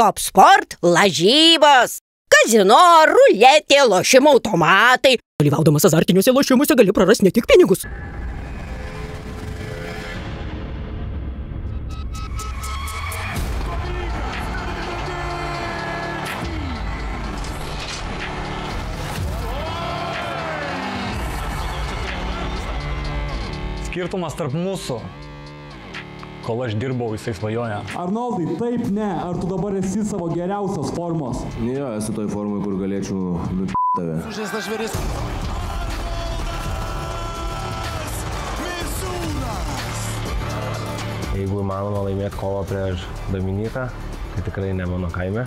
Top Sport lažybos. Kazino, ruletė, lošimo automatai. Dalyvaudamas azartiniuose lošimuose gali prarasti ne tik pinigus. Skirtumas tarp mūsų, kol aš dirbau, jisai svajoja. Arnoldai, taip ne, ar tu dabar esi savo geriausios formos? Jo, esu toj formai, kur galėčiau tave. Sužaistas žvėris. Jeigu įmanoma laimėti kovą prieš Dominiką, tai tikrai ne mano kaime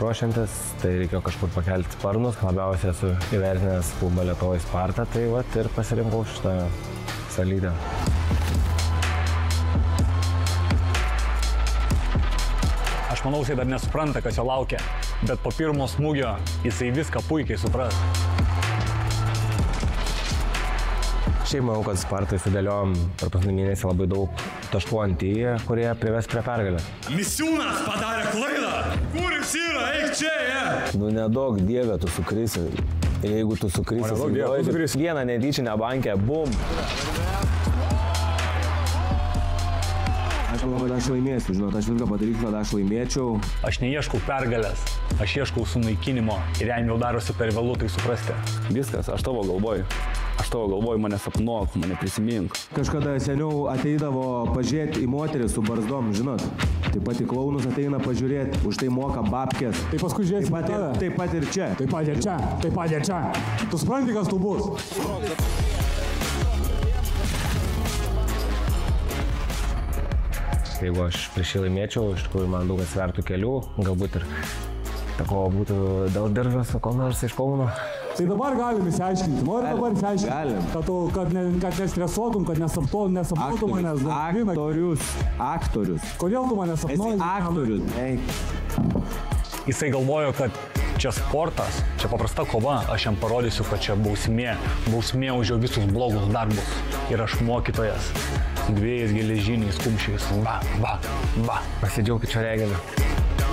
ruošiantis, tai reikėjo kažkur pakelti sparnus. Labiausiai esu įvertinęs klubą Lietuvos Spartą, tai vat ir pasirinkau šitą salydę. Aš manau, jisai dar nesupranta, kas jo laukia, bet po pirmo smūgio jisai viską puikiai supras. Šiaip manau, kad Spartai sudėliojom per paskutinį mėnesį labai daug taškų ant į, kurie prives prie pergalės. Misiūnas padarė klaidą! Kur jis yra? Eik čia, Nu nedaug dievė, tu sukrisi. Ir jeigu tu sukrisi, vieną netyčinę bankę, bum! Aš manau, kad aš laimėsiu, žinot, aš viską padarysiu, kad aš laimėčiau. Aš neieškau pergalės, aš ieškau sunaikinimo ir jam jau darosi per vėlu tai suprasti. Viskas, aš tavo galvoju. Aš tavo galvoju, mane sapnuok, mane prisimink. Kažkada seniau ateidavo pažiūrėti į moterį su barzdom, žinot. Taip pat į klaunus ateina pažiūrėti, už tai moka babkės. Tai paskui žiūrėsim tave. Taip pat ir čia. Taip pat ir čia, taip pat ir čia. Tu supranti, kas tu bus? Jeigu aš prieš jį laimėčiau, iš tikrųjų man daug atsvertų kelių, galbūt ir ta kova būtų dėl diržos, ko nors iš Kauno. Tai dabar galim įsiaiškinti, nori dabar įsiaiškinti? Galim. Kad nestresuotum, kad nesapnuotum manęs. Aktorius. Kodėl tu mane sapnuoji? Esi aktorius. Jisai galvojo, kad čia sportas, čia paprasta kova, aš jam parodysiu, kad čia bausmė už jo visus blogus darbus. Ir aš mokytojas, dviejais geležiniais kumščiais, Pasidžiaukit čia regeliu.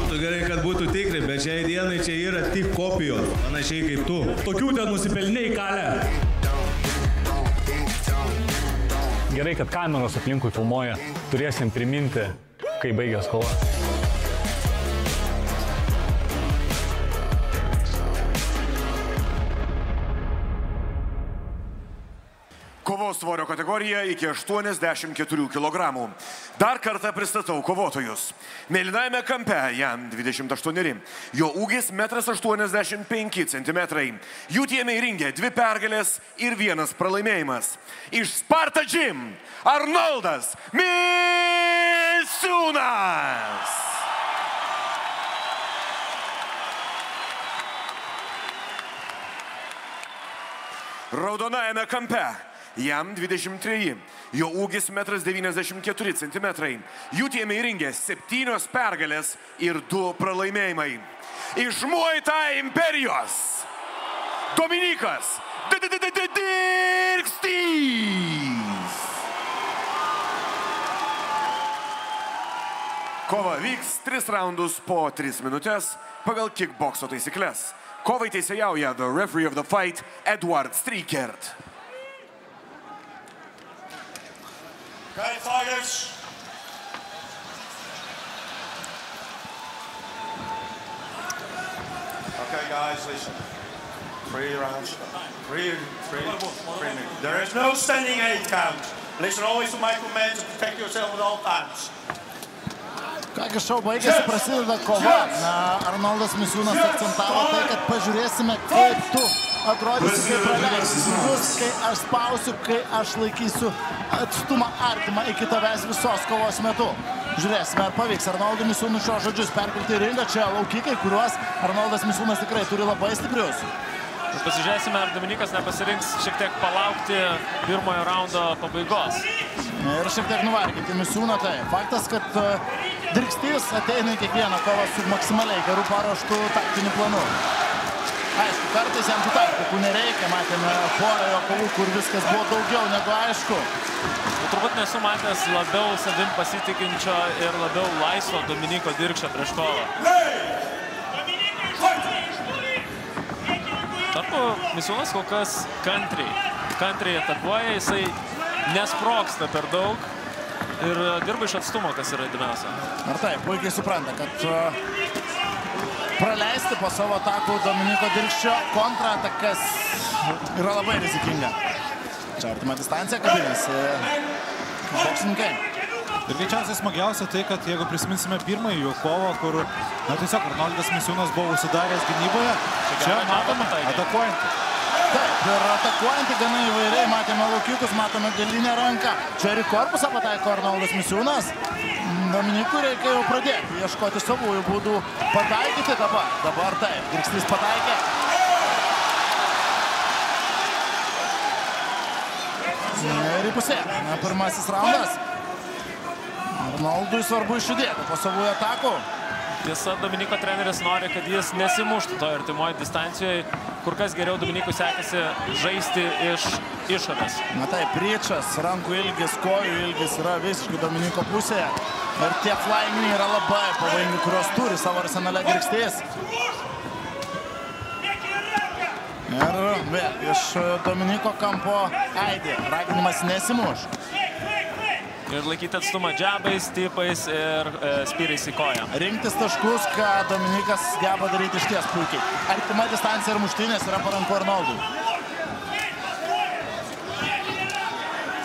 Būtų gerai, kad būtų tikri, bet šiai dienai čia yra tik kopijos, panašiai kaip tu. Tokių ten nusipelniai kalė. Gerai, kad kameros aplinkui filmuoja, turėsim priminti, kai baigės kova. Kovos svorio kategorija iki 84 kg. Dar kartą pristatau kovotojus. Mėlynajame kampe jam 28. Jo ūgis 1,85 cm. Jų tiemiai ringe 2 pergalės ir 1 pralaimėjimas. Iš Sparta Gym Arnoldas Misiūnas. Raudonajame kampe jam 23. Jo ūgis 1,94 cm. Jų tiemiai ringe 7 pergalės ir 2 pralaimėjimai. Iš Muay Thai imperijos Dominikas Dirkstys. Kova vyks 3 raundus po 3 minutės pagal kickbokso taisyklės. Kovai teisėjauja the referee of the fight, Edward Strykert. Okay, fighters. Okay, guys, listen. 3 rounds. 3 minutes. There is no standing 8 count. Listen always to my commands and protect yourself at all times. Kągi šou baigėsi, prasideda kova. Arnoldas Misiūnas akcentavo tai, kad pažiūrėsime, kaip tu atrodysi, kai praleisi jus, kai aš spausiu, kai aš laikysiu atstumą artimą iki tavęs visos kovos metu. Žiūrėsime, ar pavyks Arnoldui Misiūnui šios žodžius perkelti į ringą. Čia laukikai, kuriuos Arnoldas Misiūnas tikrai turi labai stiprius. Pasižiūrėsime, ar Dominikas nepasirinks šiek tiek palaukti pirmojo raundo pabaigos. Ir šiek tiek nuvarginti Misiūną. Tai faktas, kad Dirkstys ateina į kiekvieną kovą su maksimaliai gerų paruoštų taktinių planų. Aišku, kartais jam tų taktikų nereikia, matėme porą jo kovų, kur viskas buvo daugiau negu aišku. Turbūt nesu matęs labiau savim pasitikinčio ir labiau laisvo Dominiko Dirkšio prieš kovą. Tarpu Misiūnas kol kas kantriai atakuoja, jisai nesprogsta per daug ir dirba iš atstumo, kas yra įdomiausia. Ir taip, puikiai supranta, kad praleisti po savo atakų Dominiko Dirkščio kontratakas yra labai rizikinga. Čia artima distancija kabinėsi boksininkai. Ir greičiausiai smagiausia tai, kad jeigu prisiminsime pirmąjį jų kovą, kur tiesiog Arnoldas Misiūnas buvo užsidaręs gynyboje, čia matome atakuojantį. Taip, ir atakuojantį gana įvairiai, matėme laukiukus, matome galinę ranką. Čia ir į korpusą pataiko Arnoldas Misiūnas. Dominikui reikia jau pradėti, ieškoti savųjų būdų pataikyti dabar. Dabar taip, Dirkštys pataikė. Ir į pusę. Pirmasis raundas. Arnoldui svarbu išjudėti po savųjų atakų. Tiesa, Dominiko treneris nori, kad jis nesimuštų toje artimoje distancijoje. Kur kas geriau Dominikui sekasi žaisti iš išorės. Na taip, ryčas, rankų ilgis, kojų ilgis yra visiškai Dominiko pusėje. Ir tie flyinginiai yra labai pavojingi, kurios turi savo arsenale Dirkštys. Ir vėl iš Dominiko kampo aidi, raginimas nesimuš. Ir laikyti atstumą džabais, tipais ir spyrais į koją. Rinktis taškus, ką Dominikas geba daryti išties puikiai. Artima distancija ir muštynės yra paranku Arnoldui.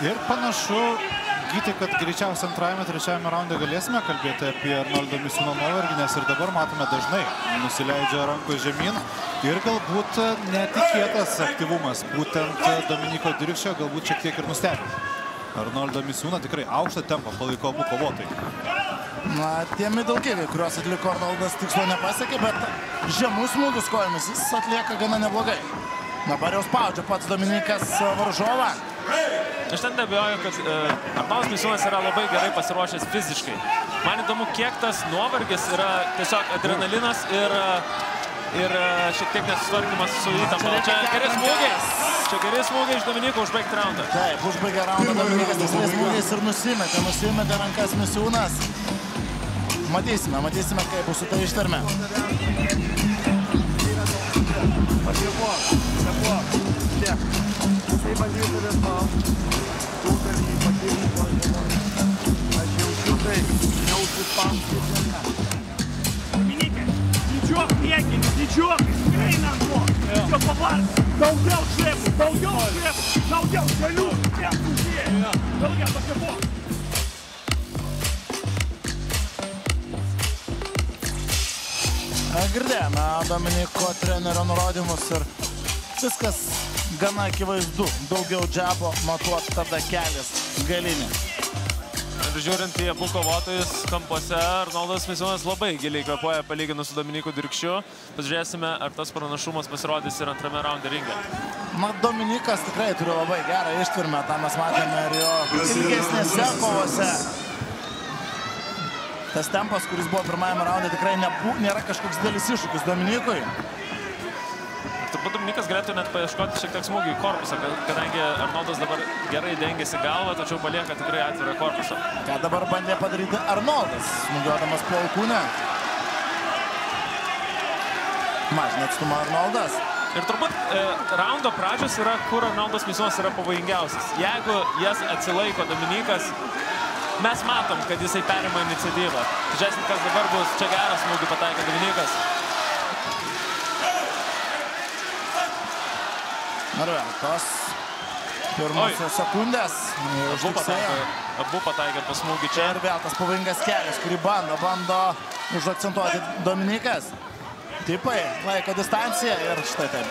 Ir panašu, Gyti, kad greičiausiai antrajame, trečiajame raunde galėsime kalbėti apie Arnoldo Misiūno nuovargį, nes ir dabar matome dažnai nusileidžia rankų žemyn ir galbūt netikėtas aktyvumas. Būtent Dominiko Dirkščio galbūt šiek tiek ir nustebino. Arnoldo Misiūną tikrai aukštą tempą palaiko abu kovotojai. Na, tie middle kickai, kuriuos atliko Arnoldas, tikslo nepasiekė, bet žemus smūgius kojomis jis atlieka gana neblogai. Dabar jau spaudžia pats Dominikas varžovą. Aš ten neabejoju, kad Arnoldas Misiūnas yra labai gerai pasiruošęs fiziškai. Man įdomu, kiek tas nuovargis yra tiesiog adrenalinas ir šiek tiek nesusitvarkymas su įtampa. Čia geri smūgiai. Čia geri smūgiai iš Dominiko užbaigti raundą. Taip, užbaigė raundą Dominikas tiksliais smūgiais ir nusimetė rankas Misiūnas. Matysime, kaip bus su tai ištverme. Dominikė, didžiuok priekį, didžiuok, eina ant to. Didžiuok pavarg, daugiau šlepų, daugiau kelių, tiek uždėjų, daugiau pakėpok. Girdėjome Dominiko trenerio nurodymus ir viskas gana akivaizdu. Daugiau džabo, matuot tada kelias galinį. Ir žiūrint į abu kovotojus kampuose, Arnoldas Misiūnas labai giliai kvėpuoja palyginus su Dominiku Dirkščiu. Pasižiūrėsime, ar tas pranašumas pasirodys ir antrame raunde ringe. Na, Dominikas tikrai turi labai gerą ištvermę, tą mes matėme ir jo ilgesnėse kovose. Tas tempas, kuris buvo pirmajame raunde, tikrai nėra kažkoks didelis iššūkis Dominikui. Turbūt Dominikas galėtų net paieškoti šiek tiek smūgių į korpusą, kadangi Arnoldas dabar gerai dengiasi galvą, tačiau palieka tikrai atvirą korpusą. Ką dabar bandė padaryti Arnoldas, smūgiuodamas po alkūnę. Mažina atstumą Arnoldas. Ir turbūt raundo pradžios yra, kur Arnoldas Misiūnas yra pavojingiausias. Jeigu jas atsilaiko Dominikas, mes matom, kad jisai perima iniciatyvą. Žiūrėsim, kas dabar bus. Čia geras smūgį pataikė Dominikas. Ar vėl, tos pirmosios sekundės. Abu pataikė po smūgį čia. Ir vėl tas pavojingas kelias, kurį bando užakcentuoti Dominikas. Tipai, laiko distanciją ir štai taip.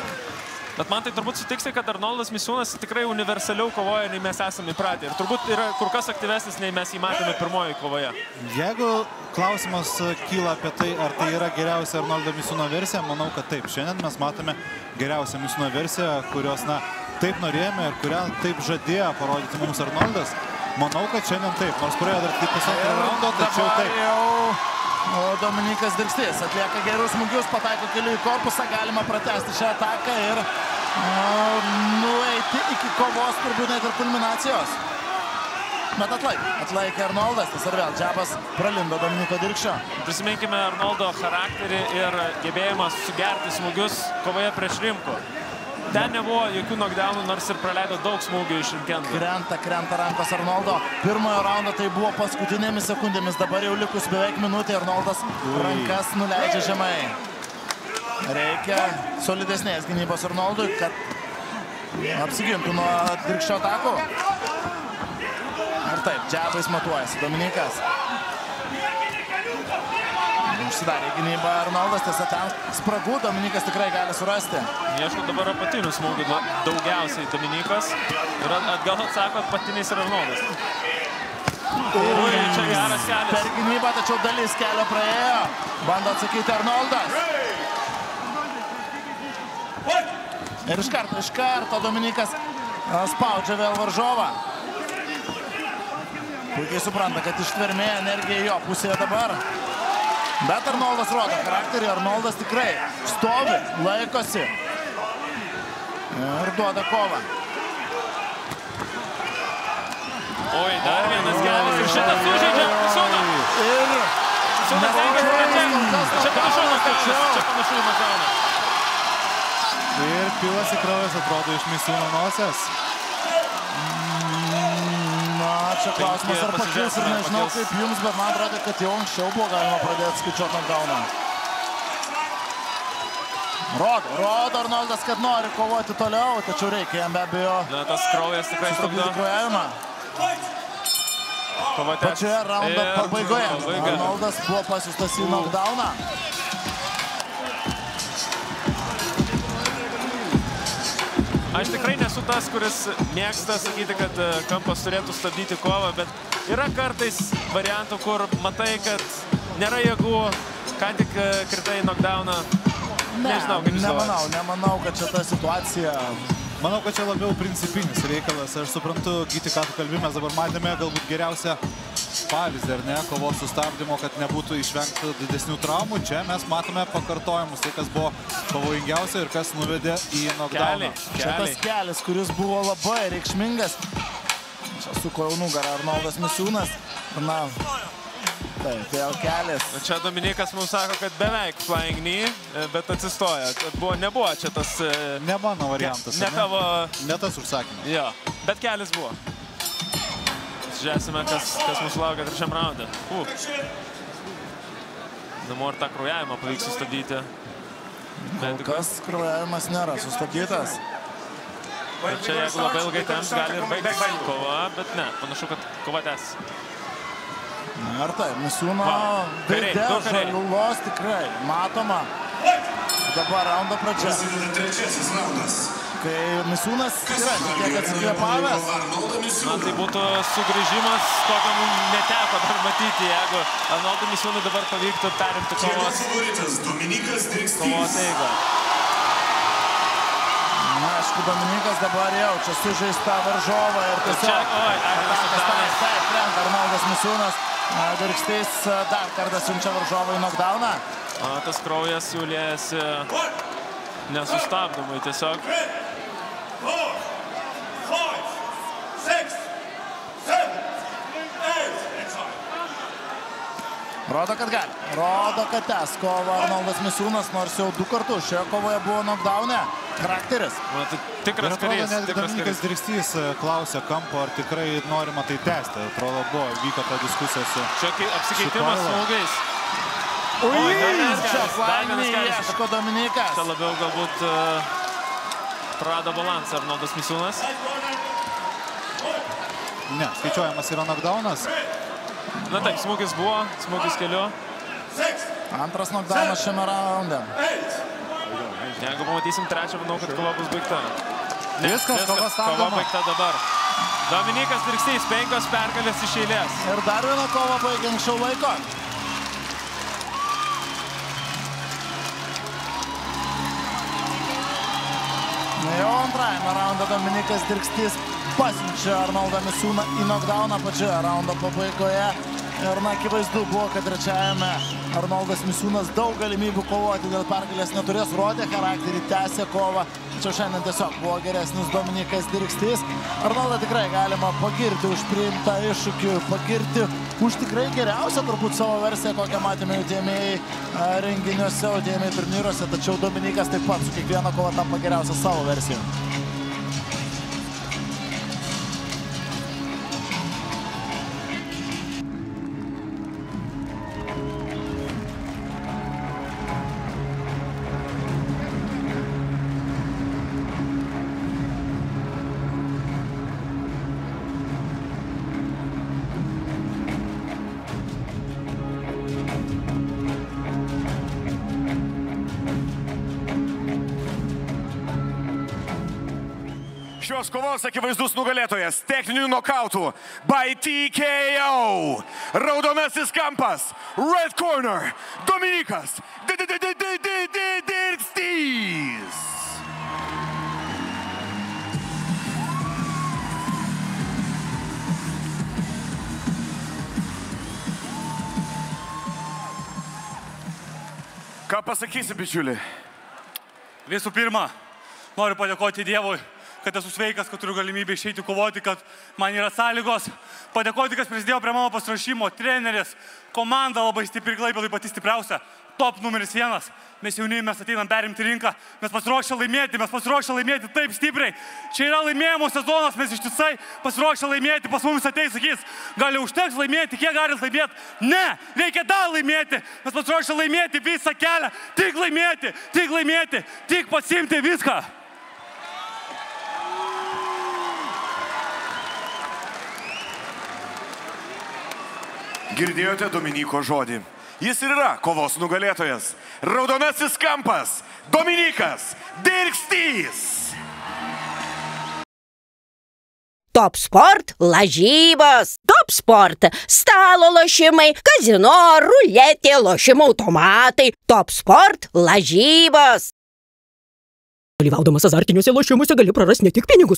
Bet man tai turbūt sutiksi, kad Arnoldas Misiūnas tikrai universaliau kovoja, nei mes esame įpratę. Ir turbūt yra kur kas aktyvesnis, nei mes jį matėme pirmoje kovoje. Jeigu klausimas kyla apie tai, ar tai yra geriausia Arnoldo Misiūno versija, manau, kad taip. Šiandien mes matome geriausią Misiūno versiją, kurios, taip norėjome ir kurią taip žadėjo parodyti mums Arnoldas. Manau, kad šiandien taip. Nors praėjo dar tik pusantro raundo, tačiau taip. O Dominikas Dirkstys atlieka gerus smūgius, pataiko keliu į korpusą, galima pratęsti šią ataką ir nueiti iki kovos, turbūt net ir kulminacijos. Bet atlaikė Arnoldas, tas ir vėl džabas pralindo Dominiko Dirkščio. Prisiminkime Arnoldo charakterį ir gebėjimą sugerti smūgius kovoje prieš Rimku. Ten nebuvo jokių knockdownų, nors ir praleido daug smūgių iš Rimkendo. Krenta rankos Arnoldo. Pirmojo raundo tai buvo paskutinėmis sekundėmis, dabar jau likus beveik minutė, Arnoldas rankas nuleidžia žemai. Reikia solidesnės gynybos Arnoldui, kad apsigintų nuo Dirkščio atakų. Ir taip, džabais matuojasi Dominikas. Užsidarė gynybą Arnoldas, tiesa ten spragų Dominikas tikrai gali surasti. Ieško dabar apatinių smūgių daugiausiai Dominikas. Ir atgal atsako apatiniais ir Arnoldas. Ui, čia geras kelias. Per gynybą, tačiau dalis kelio praėjo. Bando atsakyti Arnoldas. Ir iš karto Dominikas spaudžia vėl varžovą. Puikiai supranta, kad ištvermė energija jo pusėje dabar. Bet Arnoldas rodo charakterį, Arnoldas tikrai stovi, laikosi ir duoda kovą. Oi, dar vienas geras ir šitas sužaidžia Misiūną. Misiūnas tengia pradėti. Čia panašu į knockdowną. Ir pilasi kraujas, atrodo, iš Misiūno nosies. Čia klausimas ar pakils ir nežinau kaip jums, bet man atrodo, kad jau anksčiau buvo galima pradėti skaičiuoti knockdowną. Rodo Arnoldas, kad nori kovoti toliau, tačiau reikia jam be abejo tas kraujas tikrai trukdo. Pačioje raundo pabaigoje Arnoldas buvo pasiųstas į knockdowną. Aš tikrai nesu tas, kuris mėgsta sakyti, kad kampas turėtų stabdyti kovą, bet yra kartais variantų, kur matai, kad nėra jėgų, ką tik kritai knockdowną. Nežinau, kaip jūs galvojate. Nemanau, kad čia ta situacija. Manau, kad čia labiau principinis reikalas. Aš suprantu, Gyti, ką tu kalbi, mes dabar matėme galbūt geriausią pavyzdį, ar ne, kovos sustabdymo, kad nebūtų išvengta didesnių traumų. Čia mes matome pakartojimus, tai kas buvo pavojingiausia ir kas nuvedė į knockdowną. Čia tas kelias, kuris buvo labai reikšmingas. Čia suko jau nugarą Arnoldas Misiūnas. Na, taip, vėl kelias. Čia Dominikas mums sako, kad beveik flying knee, bet atsistoja. Nebuvo čia tas... Ne mano variantas. Ne tavo... Ne tas užsakymas. Jo, bet kelias buvo. Žiūrėsime, kas mūsų laukia trečiam raunde. Įdomu, ar tą kraujavimą pavyks sustabdyti. Kol kas kraujavimas nėra sustabdytas. Ir čia, jeigu labai ilgai temps, gali ir baigtis kova, bet ne, panašu, kad kova tęs. Ir taip, Misiūno veide žaliulos tikrai matoma. Dabar raundo pradžia. Trečiasis raundas. Kai Misiūnas yra tiek atsikvėpavęs. Na, tai būtų sugrįžimas, kokio mums neteko dar matyti, jeigu Arnoldui Misiūnui dabar pavyktų perimti kovos eigą. Na, aišku, Dominikas dabar jaučia sužeistą varžovą ir tiesiog... Taip, krenta Arnoldas Misiūnas. Dirkštys dar kartą siunčia varžovą į knockdowną. Tas kraujas jau liejasi nesustabdomai tiesiog. Rodo, kad gali. Rodo, kad tęs kovą Arnoldas Misiūnas, nors jau 2 kartus šioje kovoje buvo knockdowne. Charakteris. Tikras karys. Dominikas Dirkštys klausė kampo, ar tikrai norima tai tęsti. Atrodo, vyko ta diskusija su... Čia apsikeitimas smūgiais. Čia flankiniai ieško Dominikas. Čia labiau galbūt prarado balansą Arnoldas Misiūnas. Ne, skaičiuojamas yra knockdownas. Na taip, smūgis buvo, smūgis keliu. Antras knockdownas šiame raunde. Jeigu pamatysim trečią, manau, kad kova bus baigta. Viskas, kova stabdoma. Kova baigta dabar. Dominikas Dirkštys, 5 pergalės iš eilės. Ir dar vieną kovą baigia anksčiau laiko. Jau antrajame raunde Dominikas Dirkštys pasiunčia Arnoldą Misiūną į knockdowną pačioje raundo pabaigoje. Ir na, akivaizdu buvo, kad trečiajame Arnoldas Misiūnas daug galimybių kovoti dėl pergalės neturės, rodė charakterį, tęsė kovą. Tačiau šiandien tiesiog buvo geresnis Dominikas Dirkstys. Arnoldą tikrai galima pagirti už priimtą iššūkį, pagirti už tikrai geriausią turbūt savo versiją, kokią matėme UTMA renginiuose, UTMA turnyruose. Tačiau Dominikas taip pat su kiekviena kova tampa geriausia savo versiją. Šios kovos akivaizdus nugalėtojas techninių nokautų by TKO. Raudonasis kampas, red corner, Dominikas Dirkstys. Ką pasakysi, bičiuli? Visų pirma, noriu padėkoti Dievui, kad esu sveikas, kad turiu galimybę išeiti kovoti, kad man yra sąlygos. Padėkoti, kas prisidėjo prie mano pasiruošimo, treneris, komanda labai stipri, Klaipėdai pati stipriausia, top numeris 1. Mes jauni, mes ateinam perimti rinką, mes pasiruošę laimėti taip stipriai. Čia yra laimėjimo sezonas, mes ištisai pasiruošę laimėti, pas mumis ateis, sakys, gali užteks laimėti, kiek galit laimėti? Ne, reikia dar laimėti, mes pasiruošę laimėti visą kelią, tik laimėti, tik pasiimti viską. Girdėjote Dominiko žodį. Jis ir yra kovos nugalėtojas. Raudonasis kampas, Dominikas Dirkstys. Top Sport lažybos. Top Sport stalo lošimai, kazino, ruletė, lošimo automatai. Top Sport lažybos. Dalyvaudamas azartiniuose lošimuose gali prarasti ne tik pinigus.